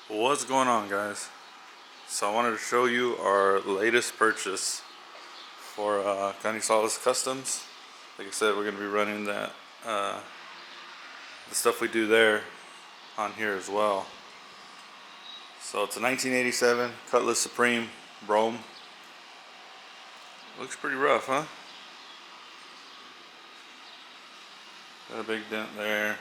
What's going on, guys? So I wanted to show you our latest purchase for Canisales Customs. Like I said, we're going to be running that the stuff we do there on here as well. So it's a 1987 Cutlass Supreme Brome. Looks pretty rough, huh? Got a big dent there.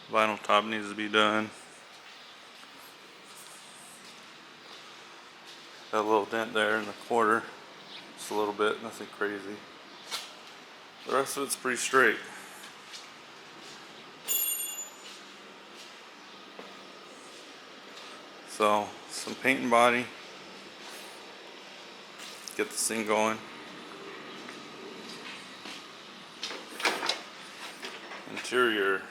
Vinyl top needs to be done. Got a little dent there in the quarter. Just a little bit, nothing crazy. The rest of it's pretty straight. So, some paint and body. Get this thing going. Interior.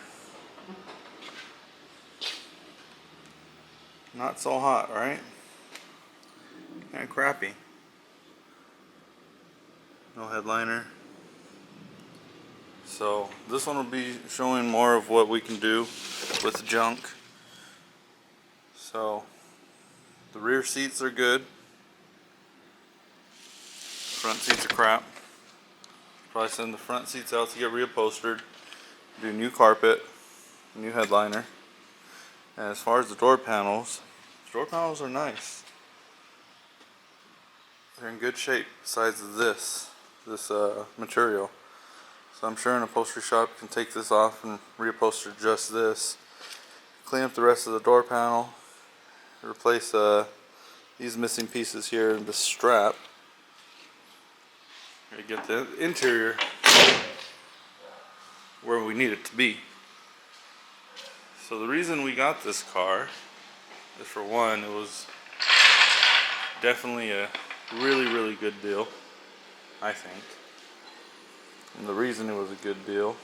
Not so hot, right? Kind of crappy. No headliner. So this one will be showing more of what we can do with junk. So the rear seats are good. Front seats are crap. Probably send the front seats out to get reupholstered. Do new carpet, new headliner. And as far as the door panels are nice. They're in good shape besides this material. So I'm sure an upholstery shop can take this off and reupholster just this. Clean up the rest of the door panel. Replace these missing pieces here in the strap. Get the interior where we need it to be. So the reason we got this car is, for one, it was definitely a really good deal, I think. And the reason it was a good deal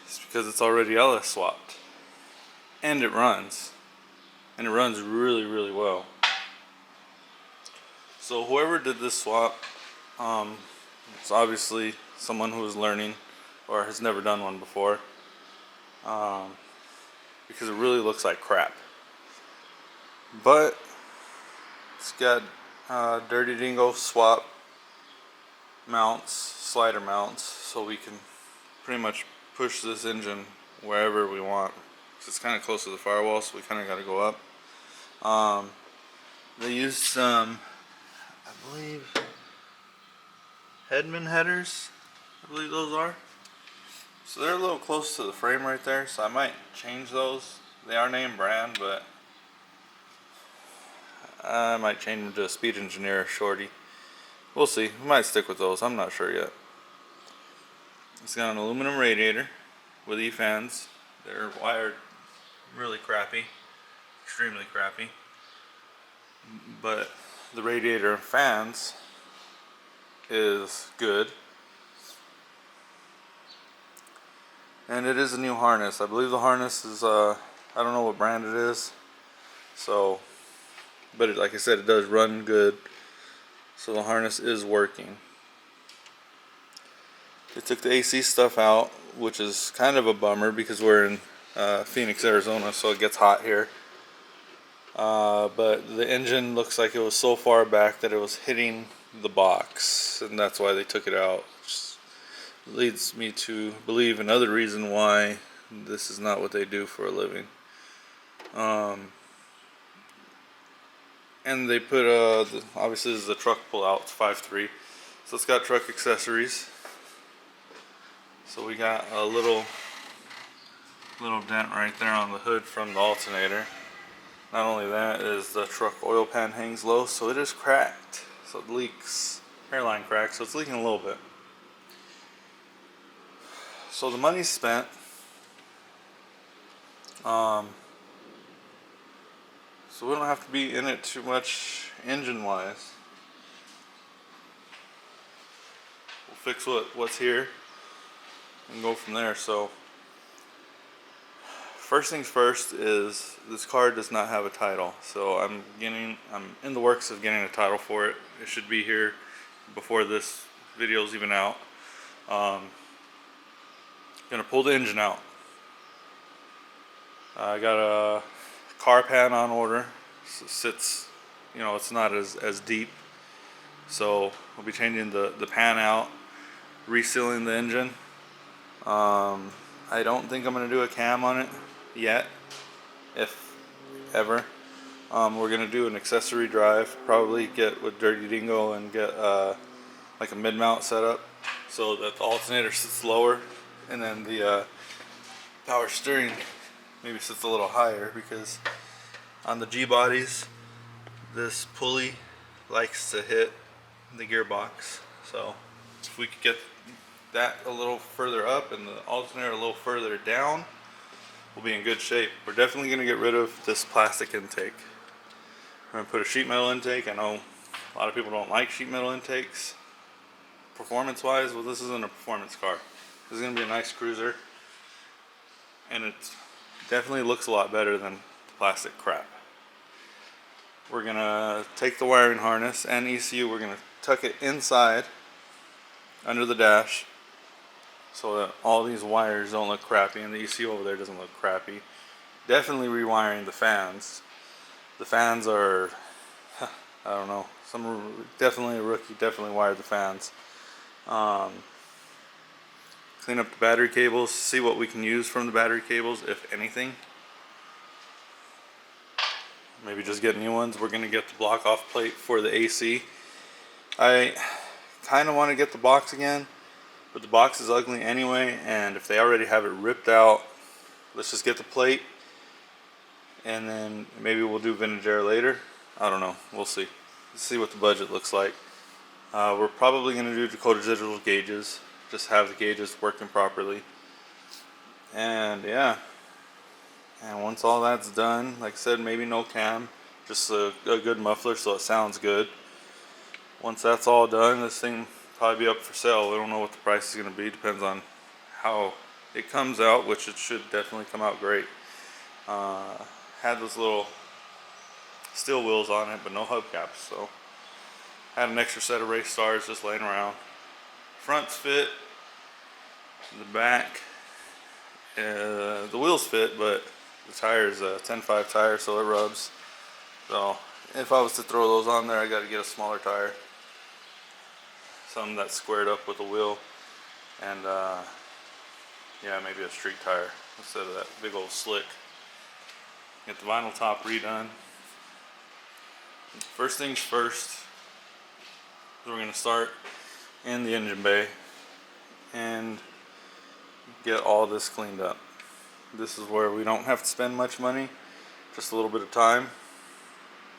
is because it's already LS swapped. And it runs. And it runs really well. So whoever did this swap, it's obviously someone who is learning or has never done one before, because it really looks like crap. But it's got Dirty Dingo swap mounts, slider mounts, so we can pretty much push this engine wherever we want. It's kind of close to the firewall, so we kind of got to go up. They used some, I believe, Hedman headers, I believe those are. So they're a little close to the frame right there, so I might change those. They are name brand, but I might change them to a Speed Engineer Shorty. We'll see. We might stick with those. I'm not sure yet. It's got an aluminum radiator with E-fans. They're wired really crappy, extremely crappy. But the radiator and fans is good. And it is a new harness. I believe the harness is, I don't know what brand it is. So, but like I said, it does run good. So the harness is working. They took the AC stuff out, which is kind of a bummer because we're in Phoenix, Arizona, so it gets hot here. But the engine looks like it was so far back that it was hitting the box, and that's why they took it out. Which leads me to believe another reason why this is not what they do for a living. And they put obviously this is a truck pull out, it's 5.3, so it's got truck accessories. So we got a little dent right there on the hood from the alternator. Not only that, is the truck oil pan hangs low, so it is cracked. So it leaks, hairline crack, so it's leaking a little bit. So the money's spent. So we don't have to be in it too much engine-wise. We'll fix what's here and go from there. So first things first is this car does not have a title, so I'm in the works of getting a title for it. It should be here before this video is even out. Gonna pull the engine out. I got a car pan on order. Sits, you know, it's not as deep. So we'll be changing the pan out, resealing the engine. I don't think I'm gonna do a cam on it yet, if ever. We're gonna do an accessory drive, probably get with Dirty Dingo and get like a mid-mount setup so that the alternator sits lower, and then the power steering maybe sits a little higher, because on the G-bodies this pulley likes to hit the gearbox. So if we could get that a little further up and the alternator a little further down, we'll be in good shape. We're definitely going to get rid of this plastic intake. We're going to put a sheet metal intake. I know a lot of people don't like sheet metal intakes performance wise. Well, this isn't a performance car. This is going to be a nice cruiser, and it definitely looks a lot better than the plastic crap. We're going to take the wiring harness and ECU, we're going to tuck it inside under the dash so that all these wires don't look crappy and the ECU over there doesn't look crappy. Definitely rewiring the fans. The fans are, I don't know, definitely a rookie, definitely wired the fans. Clean up the battery cables, see what we can use from the battery cables, if anything. Maybe just get new ones. We're going to get the block off plate for the AC. I kind of want to get the box again, but the box is ugly anyway, and if they already have it ripped out, let's just get the plate, and then maybe we'll do vintage air later. I don't know. We'll see. Let's see what the budget looks like. We're probably going to do Dakota Digital gauges, just have the gauges working properly. And yeah. And once all that's done, like I said, maybe no cam, just a good muffler so it sounds good. Once that's all done, this thing will probably be up for sale. We don't know what the price is going to be. Depends on how it comes out, which it should definitely come out great. Had those little steel wheels on it, but no hubcaps. So had an extra set of race stars just laying around. Fronts fit, the back, the wheels fit, but the tire is a 10.5 tire, so it rubs. So if I was to throw those on there, I got to get a smaller tire, something that's squared up with a wheel, and yeah, maybe a street tire instead of that big old slick. Get the vinyl top redone. First things first, we're going to start in the engine bay and get all this cleaned up. This is where we don't have to spend much money, just a little bit of time,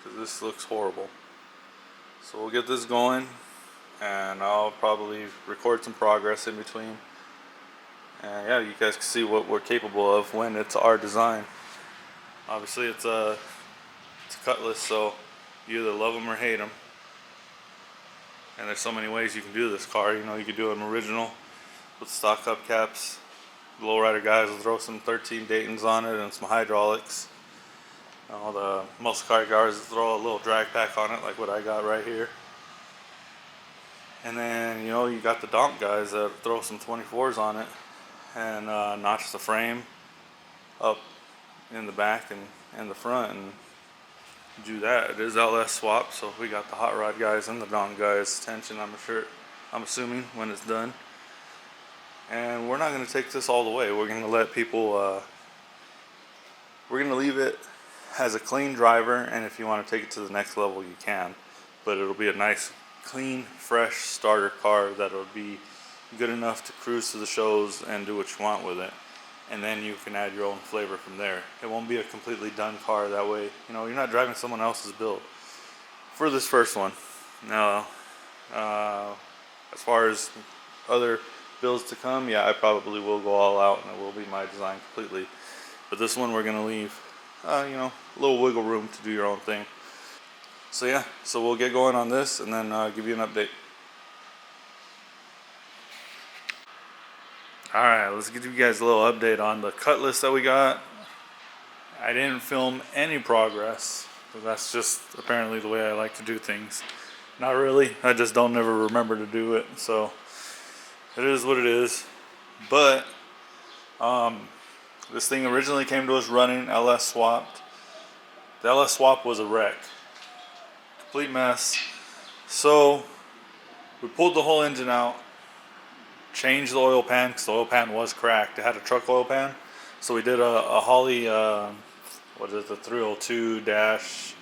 because this looks horrible. So we'll get this going, and I'll probably record some progress in between. And yeah, you guys can see what we're capable of when it's our design. Obviously it's a Cutlass, so you either love them or hate them. And there's so many ways you can do this car. You know, you could do an original with stock hubcaps. The lowrider guys will throw some 13 Daytons on it and some hydraulics. All the muscle car guys will throw a little drag pack on it, like what I got right here. And then, you know, you got the dump guys that throw some 24s on it and notch the frame up in the back and the front and do that. It is LS Swapped, so we got the hot rod guys and the Don guys tension, I'm assuming, when it's done. And we're not going to take this all the way. We're going to let people, we're going to leave it as a clean driver, and if you want to take it to the next level, you can. But it'll be a nice, clean, fresh starter car that'll be good enough to cruise to the shows and do what you want with it. And then you can add your own flavor from there. It won't be a completely done car that way. You know, you're not driving someone else's build. For this first one. Now, as far as other builds to come, yeah, I probably will go all out and it will be my design completely. But this one we're going to leave, you know, a little wiggle room to do your own thing. So yeah, so we'll get going on this and then give you an update. Alright, let's give you guys a little update on the Cutlass that we got. I didn't film any progress, but that's just apparently the way I like to do things. Not really. I just don't never remember to do it. So it is what it is. But this thing originally came to us running LS Swapped. The LS Swap was a wreck. Complete mess. So we pulled the whole engine out, changed the oil pan because the oil pan was cracked. It had a truck oil pan. So we did a Holley, what is it, the 302-1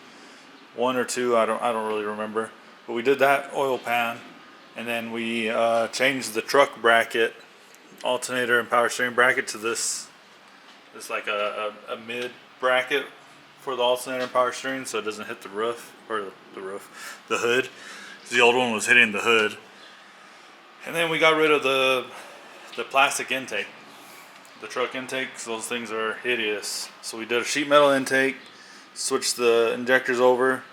or 2, I don't really remember. But we did that oil pan, and then we changed the truck bracket, alternator and power steering bracket to this like a mid bracket for the alternator and power steering, so it doesn't hit the roof, or the hood. The old one was hitting the hood. And then we got rid of the plastic intake, the truck intake, because those things are hideous. So we did a sheet metal intake, switched the injectors over,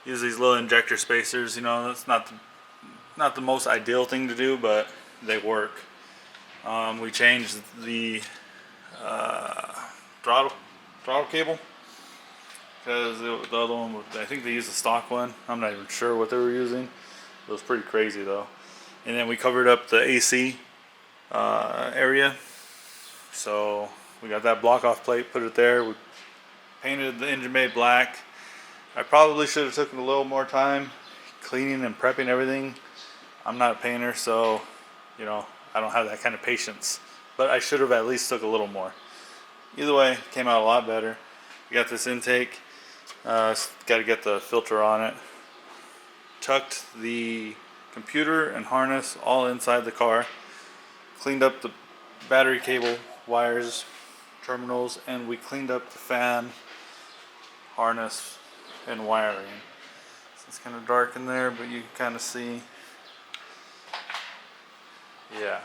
use these little injector spacers. You know, that's not the most ideal thing to do, but they work. We changed the throttle cable, because the other one, I think they used a stock one. I'm not even sure what they were using. It was pretty crazy though. And then we covered up the AC area. So we got that block off plate, put it there. We painted the engine bay black. I probably should have taken a little more time cleaning and prepping everything. I'm not a painter, so you know, I don't have that kind of patience. But I should have at least took a little more. Either way, came out a lot better. We got this intake. Got to get the filter on it. Tucked the computer and harness all inside the car. Cleaned up the battery cable wires, terminals, and we cleaned up the fan, harness, and wiring. So it's kind of dark in there, but you can kind of see. Yeah.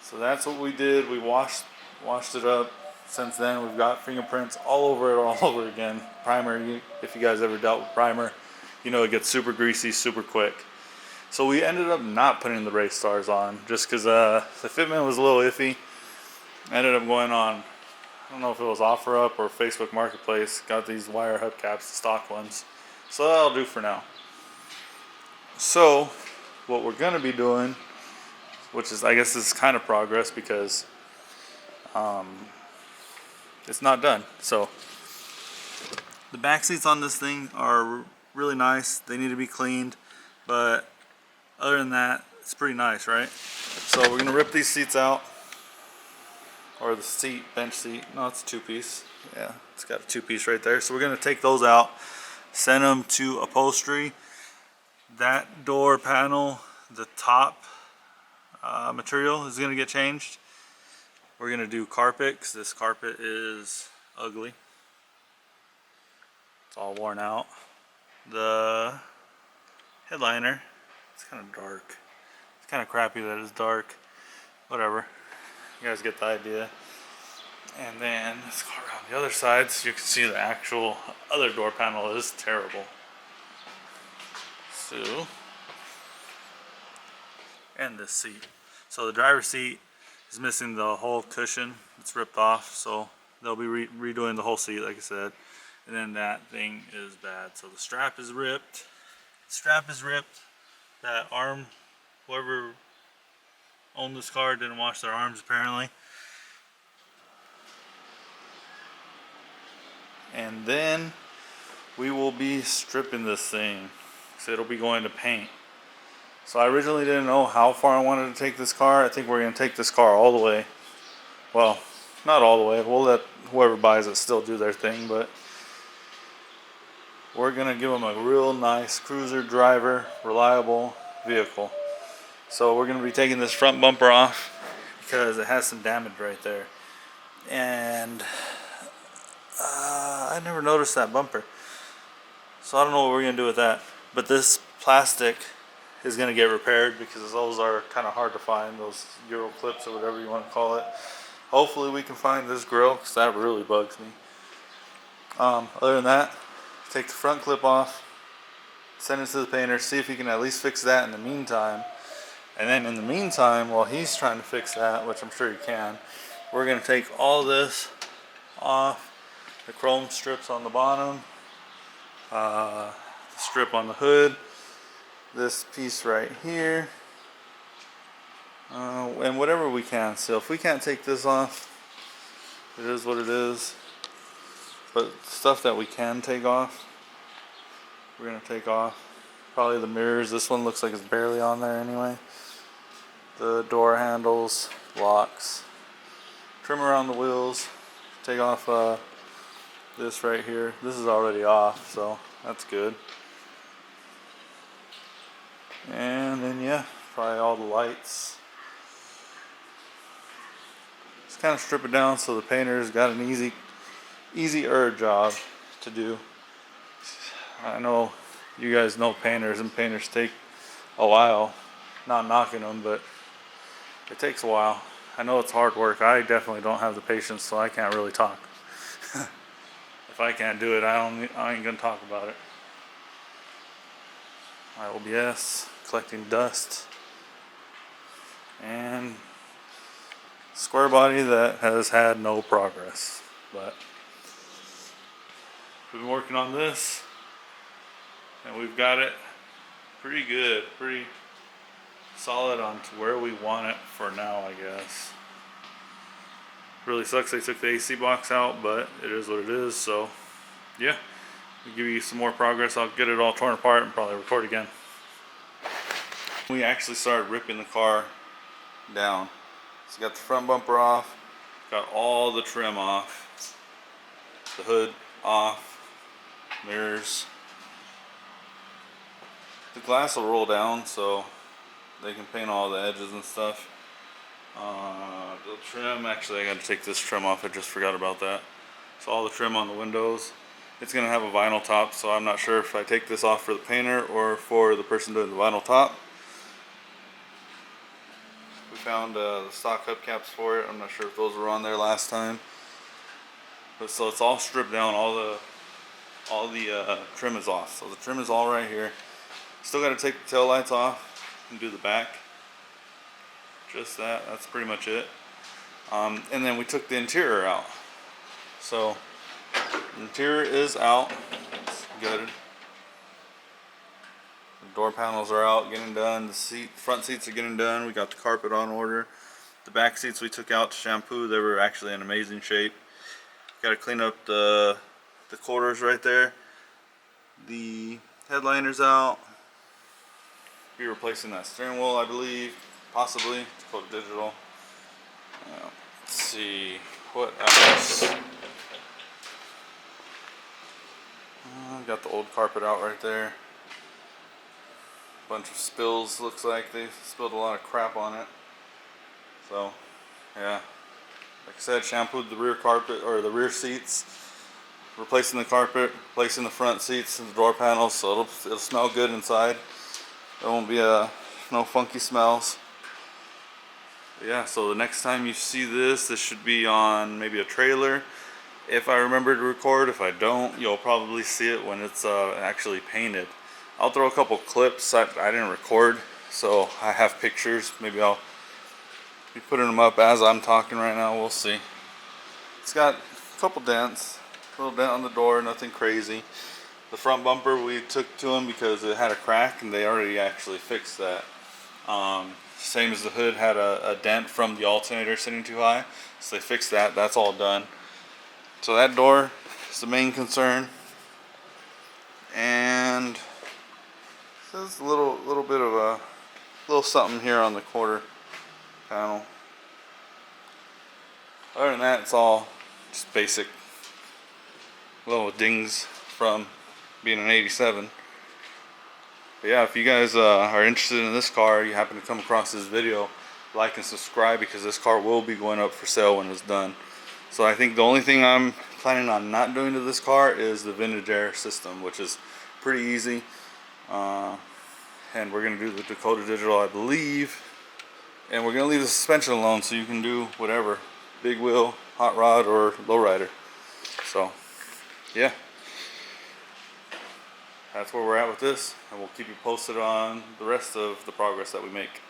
So that's what we did. We washed it up. Since then, we've got fingerprints all over it, all over again. Primer, if you guys ever dealt with primer, you know it gets super greasy super quick. So we ended up not putting the race stars on, just because the fitment was a little iffy. I ended up going on, I don't know if it was OfferUp or Facebook Marketplace, got these wire hubcaps, the stock ones. So that'll do for now. So what we're going to be doing, which is, I guess this is kind of progress, because it's not done. So the back seats on this thing are really nice. They need to be cleaned, but other than that, it's pretty nice, right? So we're gonna rip these seats out, or the seat, bench seat. No, it's a two-piece. Yeah, it's got a two-piece right there. So we're gonna take those out, send them to upholstery. That door panel, the top material is gonna get changed. We're gonna do carpet, because this carpet is ugly. It's all worn out. The headliner, it's kind of dark. It's kind of crappy that it's dark. Whatever. You guys get the idea. And then let's go around the other side so you can see the actual other door panel is terrible. So, and this seat. So the driver's seat is missing the whole cushion. It's ripped off, so they'll be redoing the whole seat, like I said. And then that thing is bad. So the strap is ripped. That arm, whoever owned this car didn't wash their arms apparently. And then we will be stripping this thing, so it'll be going to paint. So I originally didn't know how far I wanted to take this car. I think we're going to take this car all the way. Well, not all the way. We'll let whoever buys it still do their thing, but we're going to give them a real nice cruiser driver, reliable vehicle. So we're going to be taking this front bumper off because it has some damage right there. And I never noticed that bumper. So I don't know what we're going to do with that. But this plastic is going to get repaired, because those are kind of hard to find, those Euro clips or whatever you want to call it. Hopefully we can find this grill, because that really bugs me. Other than that, take the front clip off, send it to the painter, see if he can at least fix that in the meantime. And then in the meantime, while he's trying to fix that, which I'm sure he can, we're going to take all this off, the chrome strips on the bottom, the strip on the hood, this piece right here, and whatever we can. So if we can't take this off, it is what it is. But stuff that we can take off, we're gonna take off. Probably the mirrors. This one looks like it's barely on there anyway. The door handles, locks. Trim around the wheels. Take off this right here. This is already off, so that's good. And then yeah, probably all the lights. Just kind of strip it down so the painter's got an easier job to do. I know you guys know painters, and painters take a while. Not knocking them, but it takes a while. I know it's hard work. I definitely don't have the patience, so I can't really talk. If I can't do it, I ain't gonna talk about it. My OBS, collecting dust, and square body that has had no progress. But we've been working on this, and we've got it pretty good, pretty solid on to where we want it for now, I guess. Really sucks they took the AC box out, but it is what it is. So yeah, I'll give you some more progress. I'll get it all torn apart and probably record again. We actually started ripping the car down. So got the front bumper off, got all the trim off, the hood off, mirrors. The glass will roll down so they can paint all the edges and stuff. The trim, actually I got to take this trim off, I just forgot about that. So all the trim on the windows, it's going to have a vinyl top, so I'm not sure if I take this off for the painter or for the person doing the vinyl top. We found the stock hubcaps for it. I'm not sure if those were on there last time. But so it's all stripped down, all the trim is off. So the trim is all right here. Still got to take the tail lights off and do the back. Just that, that's pretty much it. And then we took the interior out. So the interior is out. It's gutted. The door panels are out, getting done. The front seats are getting done. We got the carpet on order. The back seats we took out to shampoo. They were actually in amazing shape. Got to clean up the quarters right there. The headliner's out. Be replacing that steering wheel, I believe, possibly. It's called digital. Let's see what else. Got the old carpet out right there. Bunch of spills. Looks like they spilled a lot of crap on it. So yeah, like I said, shampooed the rear carpet or the rear seats. Replacing the carpet, replacing the front seats and the door panels, so it'll smell good inside. There won't be no funky smells. But yeah, so the next time you see this should be on maybe a trailer. If I remember to record, if I don't, you'll probably see it when it's actually painted. I'll throw a couple clips. I didn't record, so I have pictures. Maybe I'll be putting them up as I'm talking right now. We'll see. It's got a couple dents. A little dent on the door, nothing crazy. The front bumper we took to them because it had a crack and they already actually fixed that. Same as the hood had a dent from the alternator sitting too high, so they fixed that. That's all done. So that door is the main concern. And there's a little bit of a little something here on the quarter panel. Other than that, it's all just basic little dings from being an 87. But yeah, if you guys are interested in this car, you happen to come across this video, like and subscribe, because this car will be going up for sale when it's done. So I think the only thing I'm planning on not doing to this car is the vintage air system, which is pretty easy. And we're going to do the Dakota Digital, I believe. And we're going to leave the suspension alone, so you can do whatever. Big wheel, hot rod, or lowrider. So yeah, that's where we're at with this, and we'll keep you posted on the rest of the progress that we make.